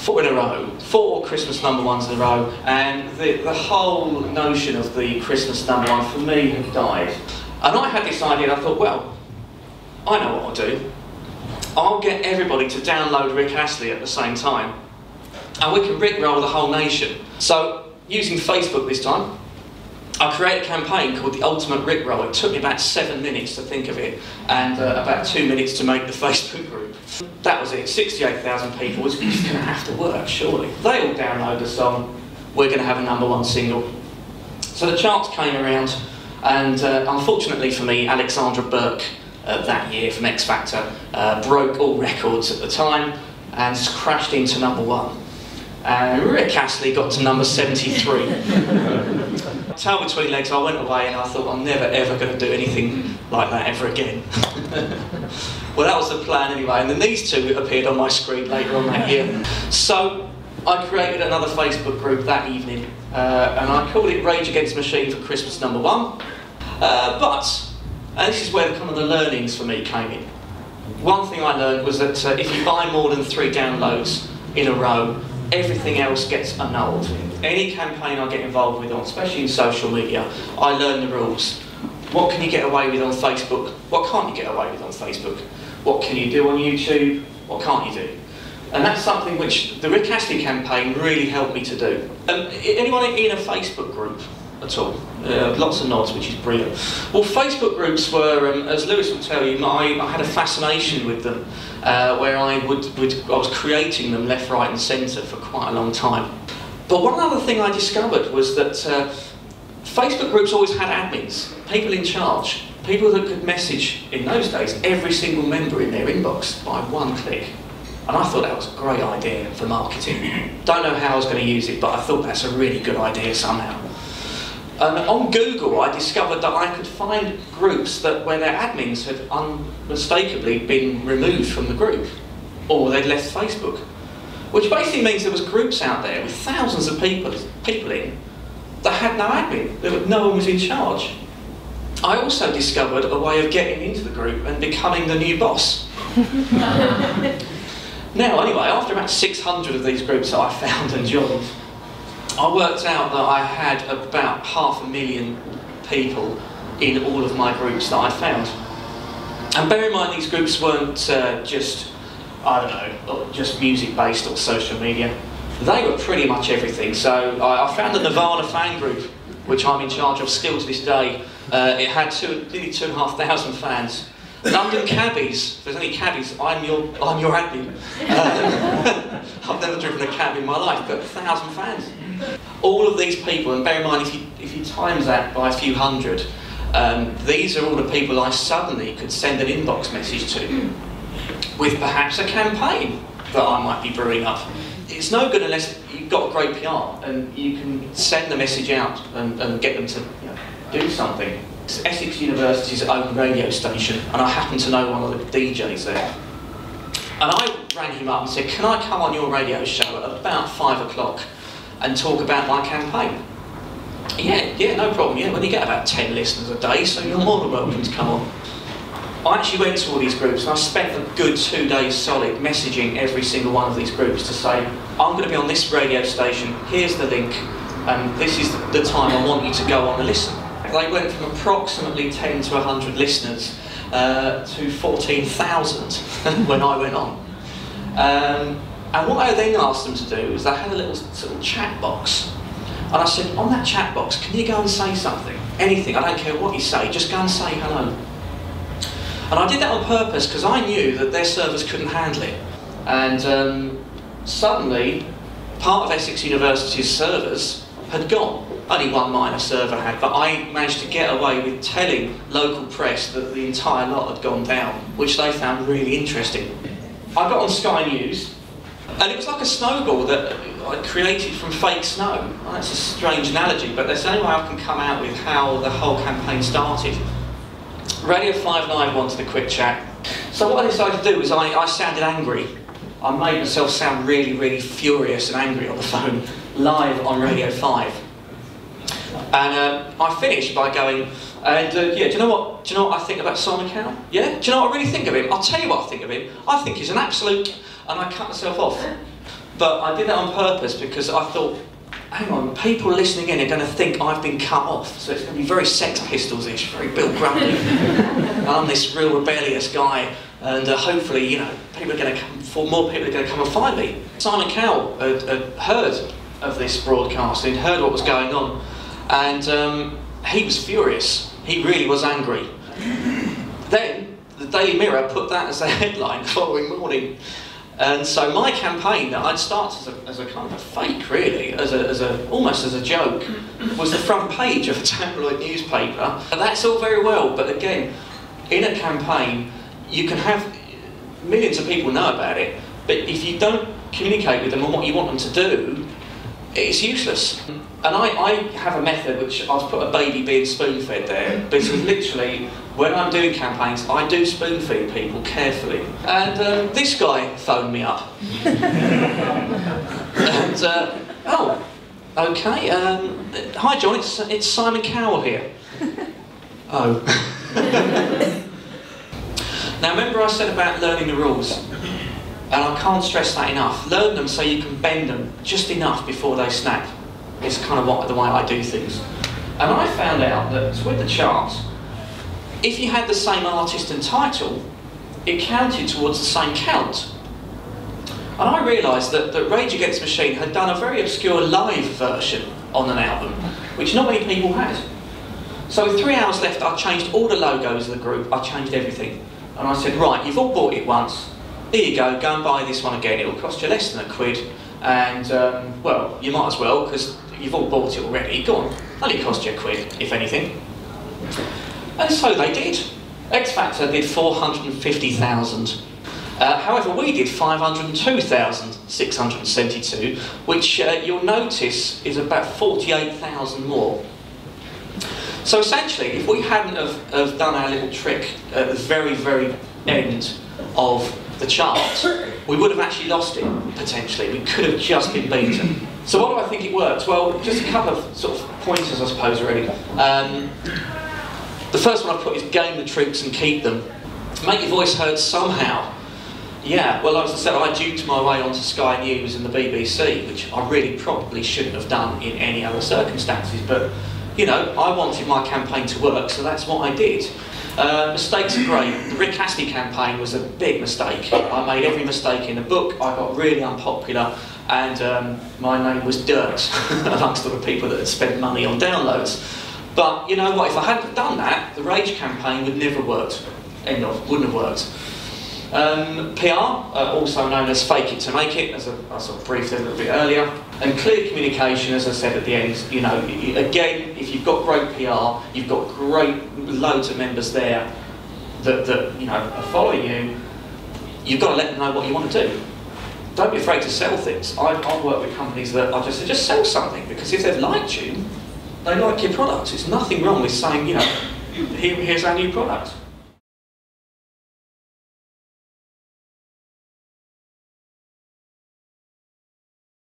4 in a row, 4 Christmas number ones in a row, and the whole notion of the Christmas number one for me had died. And I had this idea, and I thought, well, I know what I'll do. I'll get everybody to download Rick Astley at the same time, and we can rickroll the whole nation. So, using Facebook this time, I created a campaign called the Ultimate Rickroll. It took me about 7 minutes to think of it, and about 2 minutes to make the Facebook group. That was it, 68,000 people. It's going to have to work, surely. They all download the song, we're going to have a number one single. So the charts came around, and unfortunately for me, Alexandra Burke that year from X Factor broke all records at the time and crashed into number one. And Rick Astley got to number 73. Tail between legs, I went away and I thought I'm never ever going to do anything like that ever again. Well, that was the plan anyway, and then these two appeared on my screen later on that year. So I created another Facebook group that evening, and I called it Rage Against the Machine for Christmas number one. And this is where kind of the learnings for me came in. One thing I learned was that if you buy more than 3 downloads in a row, everything else gets annulled. Any campaign I get involved with, especially in social media, I learn the rules. What can you get away with on Facebook? What can't you get away with on Facebook? What can you do on YouTube? What can't you do? And that's something which the Rick Astley campaign really helped me to do. Anyone in a Facebook group at all? Lots of nods, which is brilliant. Well, Facebook groups were, as Lewis will tell you, I had a fascination with them, where I was creating them left, right and centre for quite a long time. But one other thing I discovered was that Facebook groups always had admins, people in charge, people that could message, in those days, every single member in their inbox by one click. And I thought that was a great idea for marketing. Don't know how I was going to use it, but I thought that's a really good idea somehow. And on Google, I discovered that I could find groups where their admins had unmistakably been removed from the group, or they'd left Facebook. Which basically means there was groups out there with thousands of people in that had no admin, no one was in charge. I also discovered a way of getting into the group and becoming the new boss. Now, anyway, after about 600 of these groups that I found and joined, I worked out that I had about 500,000 people in all of my groups that I found. And bear in mind, these groups weren't just, I don't know, just music-based or social media. They were pretty much everything. So I found the Nirvana fan group, which I'm in charge of still to this day. It had nearly 2,500 fans. London cabbies, if there's any cabbies, I'm your admin. I've never driven a cab in my life, but 1,000 fans. All of these people, and bear in mind, if you times that by a few hundred, these are all the people I suddenly could send an inbox message to, with perhaps a campaign that I might be brewing up. It's no good unless you've got great PR and you can send the message out and get them to do something. It's Essex University's own radio station, and I happen to know one of the DJs there. And I rang him up and said, can I come on your radio show at about 5 o'clock and talk about my campaign? Yeah, no problem. Yeah, well, you get about 10 listeners a day, so you're more than welcome to come on. I actually went to all these groups and I spent a good 2 days solid messaging every single one of these groups to say, I'm going to be on this radio station, here's the link, and this is the time I want you to go on and listen. They went from approximately 10 to 100 listeners to 14,000 when I went on. And what I then asked them to do is they had a little sort of chat box. And I said, on that chat box, can you go and say something? Anything, I don't care what you say, just go and say hello. And I did that on purpose because I knew that their servers couldn't handle it. And suddenly, part of Essex University's servers had gone. Only one minor server had, but I managed to get away with telling local press that the entire lot had gone down, which they found really interesting. I got on Sky News, and it was like a snowball that I created from fake snow. Well, that's a strange analogy, but that's the only way I can come out with how the whole campaign started. Radio 5 Live wanted a quick chat. So what I decided to do was I sounded angry. I made myself sound really, really furious and angry on the phone, live on Radio 5. And I finished by going, yeah, do you know what I think about Simon Cowell? Yeah? Do you know what I really think of him? I'll tell you what I think of him. I think he's an absolute... And I cut myself off. But I did that on purpose because I thought, hang on, people listening in are going to think I've been cut off, so it's going to be very Sex Pistols-ish, very Bill Grundy. I'm this real rebellious guy, and hopefully, you know, people are going to come, more people are going to come and find me. Simon Cowell had heard of this broadcast, he'd heard what was going on, and he was furious. He really was angry. Then the Daily Mirror put that as a headline the following morning. And so my campaign that I'd started as a kind of a fake, really, almost as a joke, was the front page of a tabloid newspaper. And that's all very well, but again, in a campaign, you can have millions of people know about it, but if you don't communicate with them on what you want them to do, it's useless. And I have a method which I've put a baby being spoon-fed there, because literally, when I'm doing campaigns, I do spoon-feed people carefully. And this guy phoned me up. And, oh, okay, hi John, it's Simon Cowell here. Oh. Now remember I said about learning the rules? And I can't stress that enough. Learn them so you can bend them just enough before they snap. It's kind of the way I do things. And I found out that with the charts, if you had the same artist and title, it counted towards the same count. And I realised that Rage Against the Machine had done a very obscure live version on an album, which not many people had. So with 3 hours left, I changed all the logos of the group, I changed everything. And I said, right, you've all bought it once, here you go and buy this one again, it'll cost you less than £1. And, well, you might as well, because you've all bought it already, go on, only cost you £1, if anything. And so they did. X Factor did 450,000. However, we did 502,672, which you'll notice is about 48,000 more. So essentially, if we hadn't have done our little trick at the very, very end of the chart, we would have actually lost it, potentially. We could have just been beaten. So what do I think it works? Well, just a couple of sort of pointers, I suppose, really. The first one I put is gain the troops and keep them. Make your voice heard somehow. Yeah, well, as I said, I duped my way onto Sky News and the BBC, which I really probably shouldn't have done in any other circumstances, but, you know, I wanted my campaign to work, so that's what I did. Mistakes are great. The Rick Astley campaign was a big mistake. I made every mistake in the book, I got really unpopular, and my name was dirt amongst all the people that had spent money on downloads. But you know what, if I hadn't done that, the Rage campaign would never have worked. End of, wouldn't have worked. PR, also known as fake it to make it, as I sort of briefed a little bit earlier. And clear communication, as I said at the end, you know, again, if you've got great PR, you've got great loads of members there that you know, are following you, you've got to let them know what you want to do. Don't be afraid to sell things. I've worked with companies that I just say, just sell something, because if they've liked you, they like your product. There's nothing wrong with saying, you know, here's our new product.